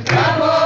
પ્રભુ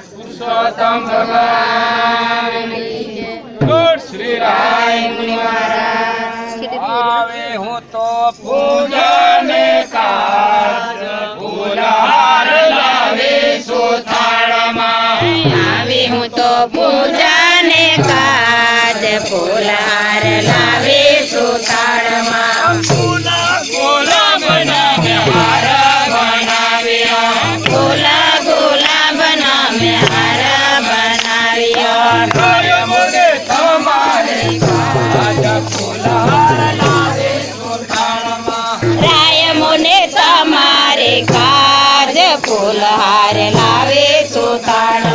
पुरुषोत्तम भगवान गुड श्री राय मुनि महाराज आवे हूँ तो पूजन काज फूलहार लावे सुथार आवे हूँ तो पूजन काज फूलहार लावे सुथार फूला गोला बना में हार बनाविया गोला गोला बना में हार बनाविया मुझे तुम्हारे काज फूलहार लावे सुथार राय मुने तुम्हारे काज फूलहार लावे सुथार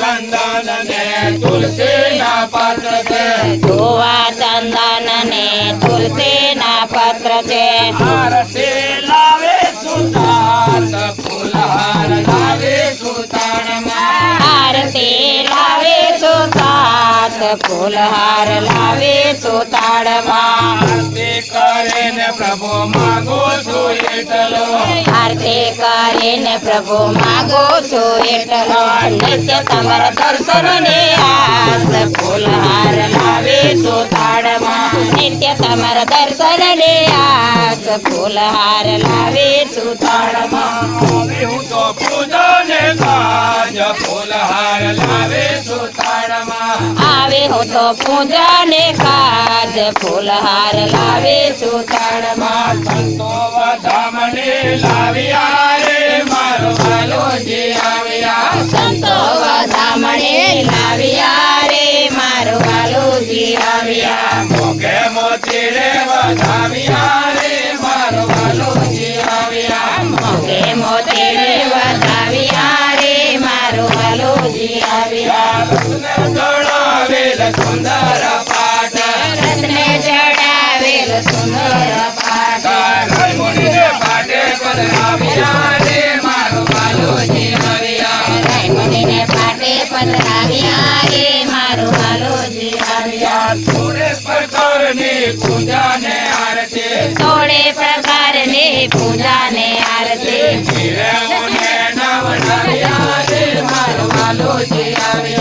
चंदन ने तुलसी ना पत्र से धोवा चंदन ने तुलसी ना पत्र से हार से लावे सुतार फूलहार लावे सुतार आरती लावे सुतात फूलहार लावे सुताड़ आरती करे ने प्रभु मागो सुएटलो आरती करे ने प्रभु मागो सुएटलो नित्य समर दर्शन ने आस फूलहार लावे सुताड़ नित्य समर दर्शन ने आस फूलहार लावे सुताड़ हूँ तो पूजा ने काज फूलहार लावे सुतार आवे हो तो पूजा ने काज फूलहार लावे सुताड़ संतो धामने लाविया रे मारो भालो जी आविया संतो धामणे लाविया रे मारो वालो जी आविया मोगे मोती रे वधाविया रे मारो भालो जी आविया मोगे मोते रे वधाविया रे मारो वालो जी आविया चढ़ावेल सुंदर पाठ रत्ने चढ़ावेल सुंदर पाठ मुनि पाटे पधराविया रे मारो भालो जी आविया मुनि ने पाटे पधराविया रे मारो वालो जी आविया थोड़े प्रकार ने पूजा ने आरती थोड़े प्रकार ने पूजा ने आरती धीरे उन्हें नवना આવ્યા રે મારો વાલો જે આવ્યા